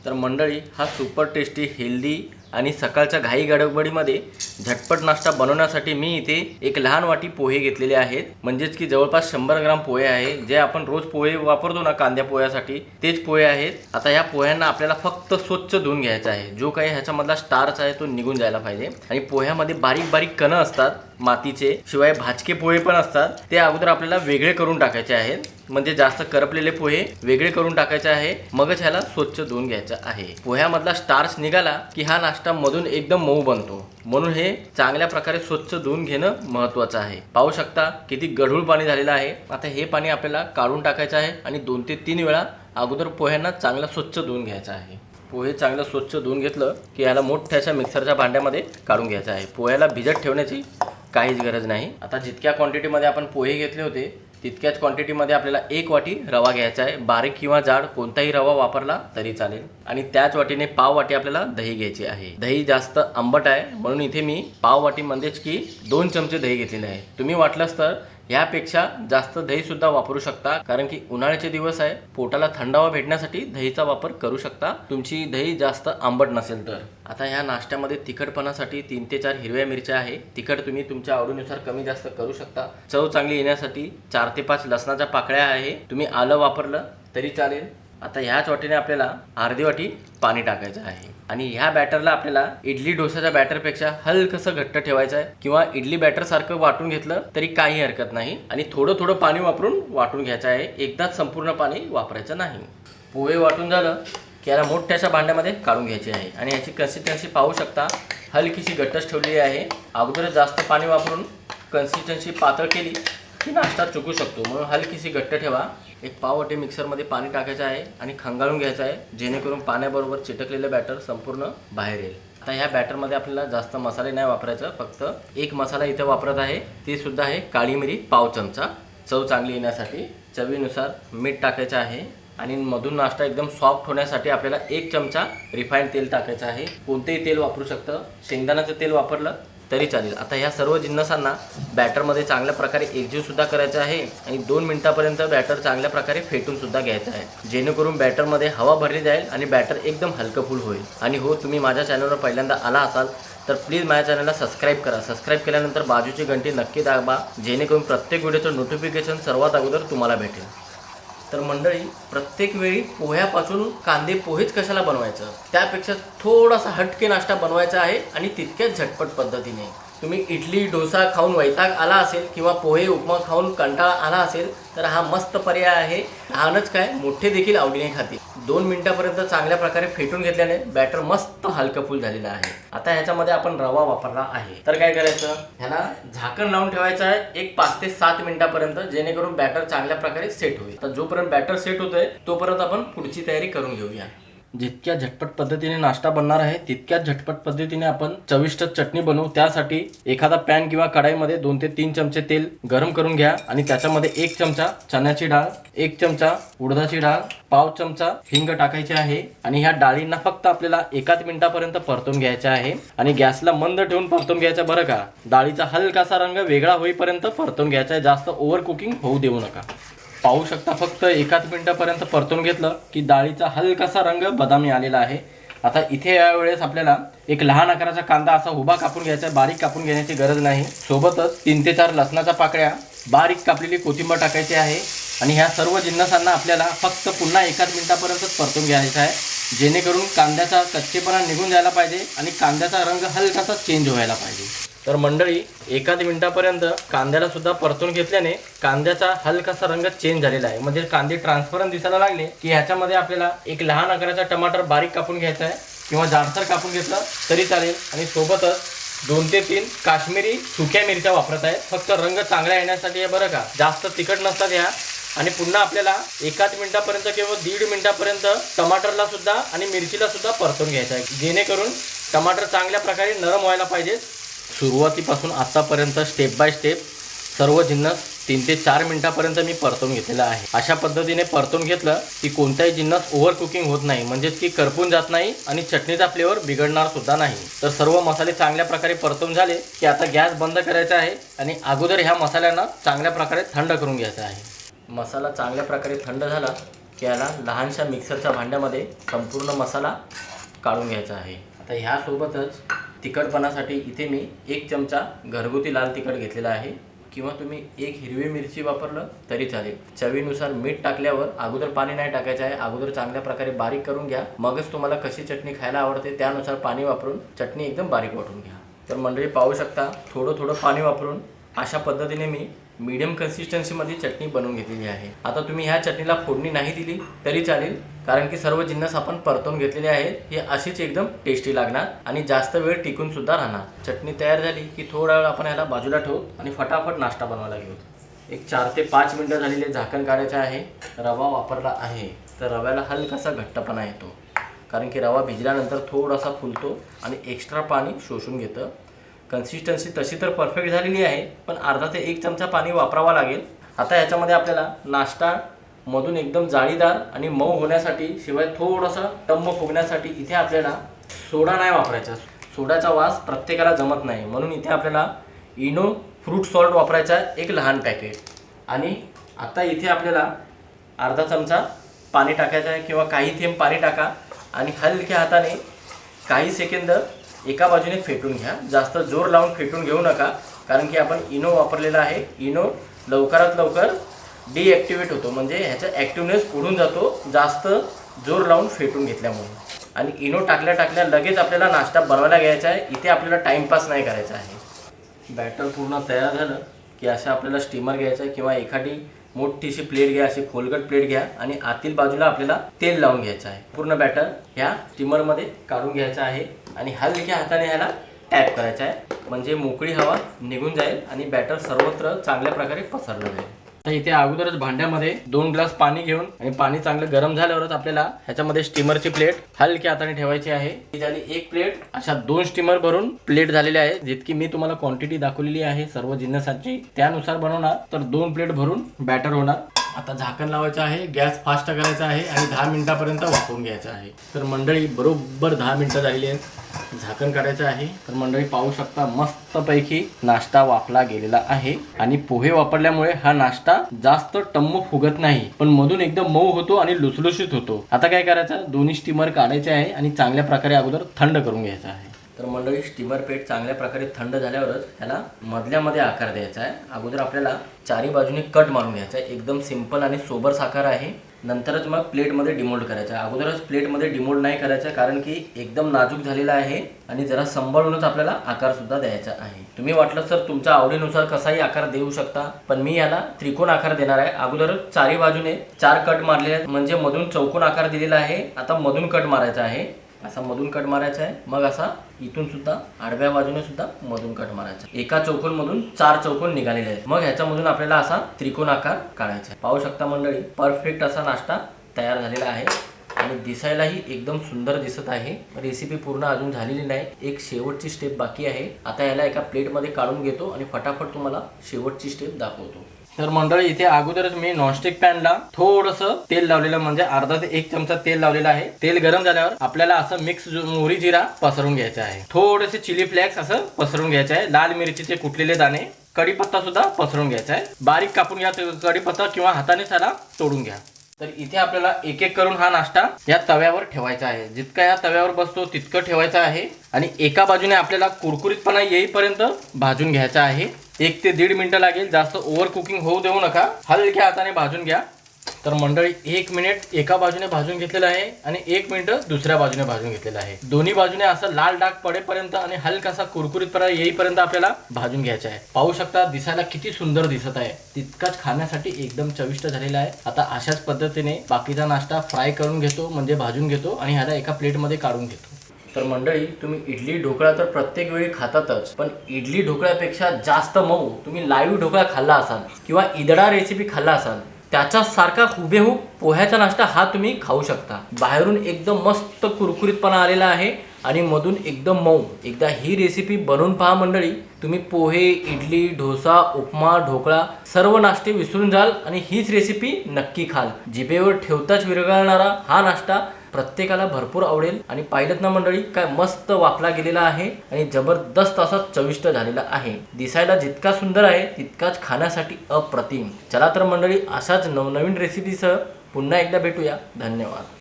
तर मंडळी, हा सुपर टेस्टी हेल्दी आणि सकाळच्या घाई गडबडीमध्ये झटपट नाश्ता बनवण्यासाठी मी इथे एक लहान वाटी पोहे घेतलेले आहेत. म्हणजेच की जवळपास 100 ग्राम पोहे आहे. जे आपण रोज पोहे वापरतो ना कांद्या पोह्यासाठी, तेच पोहे आहेत. आता या पोह्यांना आपल्याला फक्त स्वच्छ धुवून घ्यायचा आहे. जो काही ह्याच्यामधला स्टार्च आहे तो निघून जायला पाहिजे. आणि पोह्यामध्ये बारीक बारीक कण असतात मातीचे, शिवाय भाजके पोहे पण असतात. ते अगोदर आपल्याला वेगळे करून टाकायचे आहेत. म्हणजे जास्त करपलेले पोहे वेगळे करून टाकायचे आहे. मगच ह्याला स्वच्छ धुवून घ्यायचं आहे. पोह्यामधला स्टार्च निघाला की हा नाश्ता मधून एकदम मऊ बनतो. म्हणून हे चांगल्या प्रकारे स्वच्छ धुवून घेणं महत्त्वाचं आहे. पाहू शकता किती गढूळ पाणी झालेलं आहे. आता हे पाणी आपल्याला काढून टाकायचं आहे आणि 2 ते 3 वेळा अगोदर पोह्यांना चांगलं स्वच्छ धुवून घ्यायचं आहे. पोहे चांगलं स्वच्छ धुवून घेतलं की याला मोठ्याशा मिक्सरच्या भांड्यामध्ये काढून घ्यायचं आहे. पोह्याला भिजत ठेवण्याची काहीच गरज नाही. आता जितक्या क्वांटिटीमध्ये आपण पोहे घेतले होते तितक्याच क्वांटिटीमध्ये आपल्याला 1 वाटी रवा घ्यायचा आहे. बारीक किंवा जाड कोणताही रवा वापरला तरी चालेल. आणि त्याच वाटीने पाव वाटी आपल्याला दही घ्यायची आहे. दही जास्त आंबट आहे म्हणून इथे मी पाव वाटी म्हणजेच की 2 चमचे दही घेतलेले आहे. तुम्ही वाटलंच तर यापेक्षा जास्त दही सुद्धा वापरू शकता, कारण की उन्हाळ्याचे दिवस आहे. पोटाला थंडावा भेटण्यासाठी दहीचा वापर करू शकता, तुमची दही जास्त आंबट नसेल तर. आता ह्या नाश्त्यामध्ये तिखटपणासाठी 3 ते 4 हिरव्या मिरच्या आहे. तिखट तुम्ही तुमच्या आवडीनुसार कमी जास्त करू शकता. चव चांगली येण्यासाठी 4 ते 5 लसणाच्या पाकळ्या आहे. तुम्ही आलं वापरलं तरी चालेल. आता ह्याच वाटीने आपल्याला अर्धी वाटी पाणी टाकायचं आहे. आणि ह्या बॅटरला आपल्याला इडली डोसाच्या बॅटरपेक्षा हलकसं घट्ट ठेवायचं आहे, किंवा इडली बॅटर सारखं वाटून घेतलं तरी काही हरकत नाही. आणि थोडं थोडं पाणी वापरून वाटून घ्यायचं आहे. एकदाच संपूर्ण पाणी वापरायचं नाही. पोहे वाटून झालं की याला मोठ्याशा भांड्यामध्ये काढून घ्यायचे आहे. आणि याची कन्सिस्टन्सी पाहू शकता, हलकीशी घट्टच ठेवलेली आहे. अगोदरच जास्त पाणी वापरून कन्सिस्टन्सी पातळ केली की नाश्ता चुकू शकतो, म्हणून हलकीशी घट्ट ठेवा. एक पाव वाटी मिक्सरमध्ये पाणी टाकायचं आहे आणि खंगाळून घ्यायचं आहे, जेणेकरून पाण्याबरोबर चिटकलेलं बॅटर संपूर्ण बाहेर येईल. आता ह्या बॅटरमध्ये आपल्याला जास्त मसाले नाही वापरायचं. फक्त एक मसाला इथे वापरत आहे, ते सुद्धा आहे काळी मिरी पाव चमचा, चव चांगली येण्यासाठी. चवीनुसार मीठ टाकायचं आहे. आणि मधून नाश्ता एकदम सॉफ्ट होण्यासाठी आपल्याला 1 चमचा रिफाईंड तेल टाकायचं आहे. कोणतेही तेल वापरू शकतं, शेंगदाण्याचं तेल वापरलं तरी चालेल. आता ह्या सर्व जिन्नसांना बॅटरमध्ये चांगल्या प्रकारे एकजीवसुद्धा करायचं आहे. आणि 2 मिनिटापर्यंत बॅटर चांगल्या प्रकारे फेटूनसुद्धा घ्यायचं आहे, जेणेकरून बॅटरमध्ये हवा भरली जाईल आणि बॅटर एकदम हलकं-फुल होईल. आणि हो, तुम्ही माझ्या चॅनलवर पहिल्यांदा आला असाल तर प्लीज माझ्या चॅनलला सबस्क्राईब करा. सबस्क्राईब केल्यानंतर बाजूची घंटी नक्की दाबा, जेणेकरून प्रत्येक व्हिडिओचं नोटिफिकेशन सर्वात अगोदर तुम्हाला भेटेल. तर मंडळी, प्रत्येक वेळी पोह्यापासून कांदे पोहेच कशाला बनवायचं, त्यापेक्षा थोडासा हटके नाश्ता बनवायचा आहे आणि तितक्याच झटपट पद्धतीने. तुम्ही इडली डोसा खाऊन वैताग आला असेल किंवा पोहे उपमा खाऊन कंटाळा आला असेल तर हा मस्त पर्याय आहे. लहानच काय मोठे देखील आवडीने खातील. 2 मिनिटापर्यंत चांगल्या प्रकारे फेटून घेतल्याने बॅटर मस्त हलकं फुल झालेलं आहे. आता ह्याच्यामध्ये आपण रवा वापरला आहे, तर काय करायचं, ह्याला झाकण लावून ठेवायचं आहे एक 5 ते 7 मिनिटापर्यंत, जेणेकरून बॅटर चांगल्या प्रकारे सेट होईल. तर जोपर्यंत बॅटर सेट होतोय तोपर्यंत आपण पुढची तयारी करून घेऊया. जितक्या झटपट पद्धतीने नाश्ता बनणार आहे तितक्याच झटपट पद्धतीने आपण चविष्ट चटणी बनवू. त्यासाठी एखादा पॅन किंवा कढाईमध्ये 2 ते 3 चमचे तेल गरम करून घ्या आणि त्याच्यामध्ये 1 चमचा चण्याची डाळ, 1 चमचा उडदाची डाळ, पाव चमचा हिंग टाकायचे आहे. आणि ह्या डाळींना फक्त आपल्याला 1 मिनिटापर्यंत परतून घ्यायचं आहे. आणि गॅसला मंद ठेवून परतून घ्यायचं बरं का. डाळीचा हलकासा रंग वेगळा होईपर्यंत परतून घ्यायचा आहे, जास्त ओव्हर कुकिंग होऊ देऊ नका. पाहू शकता, फक्त 1 मिनिटापर्यंत परतून घेतलं की डाळीचा हलकासा रंग बदामी आलेला आहे. आता इथे यावेळेस आपल्याला एक लहान आकाराचा कांदा असा उभा कापून घ्यायचा आहे, बारीक कापून घेण्याची गरज नाही. सोबतच 3 ते 4 लसणाच्या पाकळ्या, बारीक कापलेली कोथिंबीर टाकायची आहे. आणि ह्या सर्व जिन्नसांना आपल्याला फक्त पुन्हा 1 मिनिटापर्यंत परतून घ्यायचं आहे, जेणेकरून कांद्याचा कच्चेपणा निघून जायला पाहिजे आणि कांद्याचा रंग हलकासा चेंज व्हायला पाहिजे. तर मंडळी, 1 मिनिटापर्यंत कांद्याला सुद्धा परतून घेतल्याने कांद्याचा हलकासा रंग चेंज झालेला आहे. म्हणजे कांदे ट्रान्सपरंट दिसायला लागले की ह्याच्यामध्ये आपल्याला एक लहान आकाराचा टमाटर बारीक कापून घ्यायचा आहे, किंवा जाडसर कापून घेतलं तरी चालेल. आणि सोबतच 2 ते 3 काश्मीरी सुक्या मिरच्या वापरत आहे, फक्त रंग चांगला येण्यासाठी आहे बरं का, जास्त तिखट नसतात ह्या. आणि पुन्हा आपल्याला 1 मिनिटापर्यंत किंवा 1.5 मिनिटापर्यंत टमाटरला सुद्धा आणि मिरचीला सुद्धा परतून घ्यायचं आहे, जेणेकरून टमाटर चांगल्या प्रकारे नरम व्हायला पाहिजे. सुरुवातीपासून आतापर्यंत स्टेप बाय स्टेप सर्व जिन्नस 3 ते 4 मिनिटापर्यंत मी परतून घेतलेला आहे. अशा पद्धतीने परतून घेतलं की कोणताही जिन्नस ओव्हर कुकिंग होत नाही, म्हणजेच की करपून जात नाही आणि चटणीचा फ्लेवर बिघडणार सुद्धा नाही. तर सर्व मसाले चांगल्या प्रकारे परतून झाले की आता गॅस बंद करायचा आहे आणि अगोदर ह्या मसाल्यांना चांगल्या प्रकारे थंड करून घ्यायचा आहे. मसाला चांगल्या प्रकारे थंड झाला की याला लहानशा मिक्सरच्या भांड्यामध्ये संपूर्ण मसाला काढून घ्यायचा आहे। आता ह्यासोबतच तिखटपणासाठी इथे मी 1 चमचा घरगुती लाल तिखट घेतलेला आहे किंवा तुम्ही 1 हिरवी मिरची वापरलं तरी चालेल। चवीनुसार मीठ टाकल्यावर अगोदर पाणी नाही टाकायचं आहे, अगोदर चांगल्या प्रकारे बारीक करून घ्या, मगच तुम्हाला कशी चटणी खायला आवडते त्यानुसार पाणी वापरून चटणी एकदम बारीक वाटून घ्या। तर मंडळी पाहू शकता थोडं पाणी वापरून अशा पद्धतीने मी मीडियम कन्सिस्टन्सीमध्ये चटणी बनवून घेतलेली आहे। आता तुम्ही ह्या चटणीला फोडणी नाही दिली तरी चालेल, कारण की सर्व जिन्नस आपण परतून घेतलेले आहेत। हे अशीच एकदम टेस्टी लागणार आणि जास्त वेळ टिकून सुद्धा राहणार। चटणी तयार झाली की थोडा वेळ आपण याला बाजूला ठेवू आणि फटाफट नाश्ता बनवायला घेऊ। एक 4 ते 5 मिनिटं झालेले झाकण काढायचे आहे। रवा वापरला आहे तर रव्याला हलकासा घट्टपणा येतो, कारण की रवा भिजल्यानंतर थोडासा फुलतो आणि एक्स्ट्रा पाणी शोषून घेतं। कन्सिस्टन्सी तशी तर परफेक्ट झालेली आहे, पण अर्धा ते 1 चमचा पाणी वापरावा लागेल। आता याच्यामध्ये आपल्याला नाश्ता मधून एकदम जाळीदार आणि मऊ होण्यासाठी, शिवाय थोडासा टम्म फुगण्यासाठी इथे आपल्याला सोडा नाही वापरायचा। सोड्याचा वास प्रत्येकाला जमत नाही, म्हणून इथे आपल्याला इनो फ्रूट सॉल्ट वापरायचा 1 लहान पॅकेट। आणि आता इथे आपल्याला अर्धा चमचा पाणी टाकायचं आहे किंवा काही थेंब पाणी टाका आणि हलक्या हाताने काही सेकंद एका बाजूने फेटून घ्या। जास्त जोर लावून फेटून घेऊ नका, कारण की आपण इनो वापरलेला आहे। इनो लवकरात लवकर डिॲक्टिवेट होतो, म्हणजे ह्याचा ॲक्टिवनेस उडून जातो जास्त जोर लावून फेटून घेतल्यामुळे। आणि इनो टाकल्या लगेच आपल्याला नाश्ता बनवायला घ्यायचा आहे। इथे आपल्याला टाइमपास नाही करायचा आहे। बॅटर पूर्ण तयार झालं की असं आपल्याला स्टीमर घ्यायचं आहे किंवा एखादी मोठीशी प्लेट घ्या, अशी खोलगट प्लेट घ्या आणि आतील बाजूला आपल्याला तेल लावून घ्यायचं आहे। पूर्ण बॅटर ह्या स्टीमरमध्ये काढून घ्यायचं आहे आणि हलक्या हाताने ह्याला टॅप करायचं आहे, म्हणजे मोकळी हवा निघून जाईल आणि बॅटर सर्वत्र चांगल्या प्रकारे पसरलं जाईल। तर इथे अगोदरच भांड्यामध्ये 2 ग्लास पाणी घेऊन आणि पाणी चांगलं गरम झाल्यावरच आपल्याला ह्याच्यामध्ये स्टीमरची प्लेट हलक्या हाताने ठेवायची आहे। ही झाली 1 प्लेट। अशा 2 स्टीमर भरून प्लेट झालेल्या आहेत। जितकी मी तुम्हाला क्वांटिटी दाखवलेली आहे सर्व जिन्नसांची त्यानुसार बनवणार तर 2 प्लेट भरून बॅटर होणार। आता झाकण लावायचं आहे, गॅस फास्ट करायचा आहे आणि 10 मिनिटापर्यंत वाफवून घ्यायचं आहे। तर मंडळी बरोबर 10 मिनिटं झालेली आहेत, झाकण काढायचं आहे। तर मंडळी पाहू शकता मस्तपैकी नाश्ता वाफला गेलेला आहे आणि पोहे वापरल्यामुळे हा नाश्ता जास्त टम्म फुगत नाही, पण मधून एकदम मऊ होतो आणि लुसलुशीत होतो। आता काय करायचं, दोन्ही स्टीमर काढायचे आहे आणि चांगल्या प्रकारे अगोदर थंड करून घ्यायचं आहे। तर मंडळी स्टीमर पेट चांगल्या प्रकारे थंड झाल्यावरच ह्याला मधल्यामध्ये आकार द्यायचा आहे। अगोदर आपल्याला चारी बाजूने कट मारून घ्यायचा आहे। एकदम सिंपल आणि सोबर आकार आहे। नंतरच मग प्लेटमध्ये डिमोल्ड करायचा आहे। अगोदरच प्लेटमध्ये डिमोल्ड नाही करायचं, कारण की एकदम नाजूक झालेला आहे आणि जरा सांभाळूनच आपल्याला आकार सुद्धा द्यायचा आहे। तुम्ही वाटलं तर तुमच्या आवडीनुसार कसाही आकार देऊ शकता, पण मी याला त्रिकोण आकार देणार आहे। अगोदरच चारी बाजूने 4 कट मारलेले आहेत, म्हणजे मधून चौकोन आकार दिलेला आहे। आता मधून कट मारायचा आहे, असा मधून कट मारायचा आहे, मग असा इथून सुद्धा आडव्या बाजूने सुद्धा मधून कट मारायचा। एका चौकोन मधून 4 चौकोन निघालेले आहेत, मग ह्याच्यामधून आपल्याला असा त्रिकोण आकार काढायचा आहे। पाहू शकता मंडळी परफेक्ट असा नाश्ता तयार झालेला आहे आणि दिसायलाही एकदम सुंदर दिसत आहे। रेसिपी पूर्ण अजून झालेली नाही, एक शेवटची स्टेप बाकी आहे। आता याला एका प्लेटमध्ये काढून घेतो आणि फटाफट तुम्हाला शेवटची स्टेप दाखवतो। तर मंडळी इथे अगोदरच मी नॉनस्टिक पॅनला थोडंसं तेल लावलेलं, म्हणजे अर्धा ते 1 चमचा तेल लावलेला आहे। तेल गरम झाल्यावर आपल्याला असं मिक्स मोहरी जिरा पसरवून घ्यायचा आहे, थोडेसे चिली फ्लेक्स असं पसरवून घ्यायचे आहे, लाल मिरचीचे कुटलेले दाणे, कढीपत्ता सुद्धा पसरवून घ्यायचा आहे। बारीक कापून घ्या कढीपत्ता किंवा हाताने त्याला तोडून घ्या। तर इथे आपल्याला एक एक करून हा नाश्ता या तव्यावर ठेवायचा आहे। जितका या तव्यावर बसतो तितकं ठेवायचं आहे आणि एका बाजूने आपल्याला कुरकुरीतपणा येईपर्यंत भाजून घ्यायचा आहे। 1 ते 1.5 मिनिटं लागेल, जास्त ओव्हर कुकिंग होऊ देऊ नका, हलक्या हाताने भाजून घ्या। तर मंडळी 1 मिनिट एका बाजूने भाजून घेतलेलं आहे आणि 1 मिनिट दुसऱ्या बाजूने भाजून घेतलेलं आहे। दोन्ही बाजूने असं लाल डाग पडेपर्यंत आणि हलकासा कुरकुरीतपणा येईपर्यंत आपल्याला भाजून घ्यायचा आहे। पाहू शकता दिसायला किती सुंदर दिसत आहे, तितकाच खाण्यासाठी एकदम चविष्ट झालेला आहे। आता अशाच पद्धतीने बाकीचा नाश्ता फ्राय करून घेतो, म्हणजे भाजून घेतो आणि ह्याला एका प्लेटमध्ये काढून घेतो। तर मंडळी तुम्ही इडली ढोकळा तर प्रत्येक वेळी खातातच, पण इडली ढोकळ्यापेक्षा जास्त मऊ तुम्ही लाईव्ह ढोकळा खाल्ला असाल किंवा इदडा रेसिपी खाल्ला असाल, त्याच्या सारखा हुबेहूब पोह्याचा नाश्ता हा तुम्ही खाऊ शकता। बाहेरून एकदम मस्त कुरकुरीतपणा आलेला आहे आणि मधून एकदम मऊ। एकदा ही रेसिपी बनवून पहा मंडळी, तुम्ही पोहे, इडली, डोसा, उपमा, ढोकळा सर्व नाश्ते विसरून जाल आणि हीच रेसिपी नक्की खाल। जिभेवर ठेवताच विरघळणारा हा नाश्ता प्रत्येकाला भरपूर आवडेल। आणि पाहिलं ना मंडळी काय मस्त वाफला गेलेला आहे आणि जबरदस्त असा चविष्ट झालेला आहे। दिसायला जितका सुंदर आहे तितकाच खाण्यासाठी अप्रतिम। चला तर मंडळी अशाच नवनवीन रेसिपीसह पुन्हा एकदा भेटूया. धन्यवाद.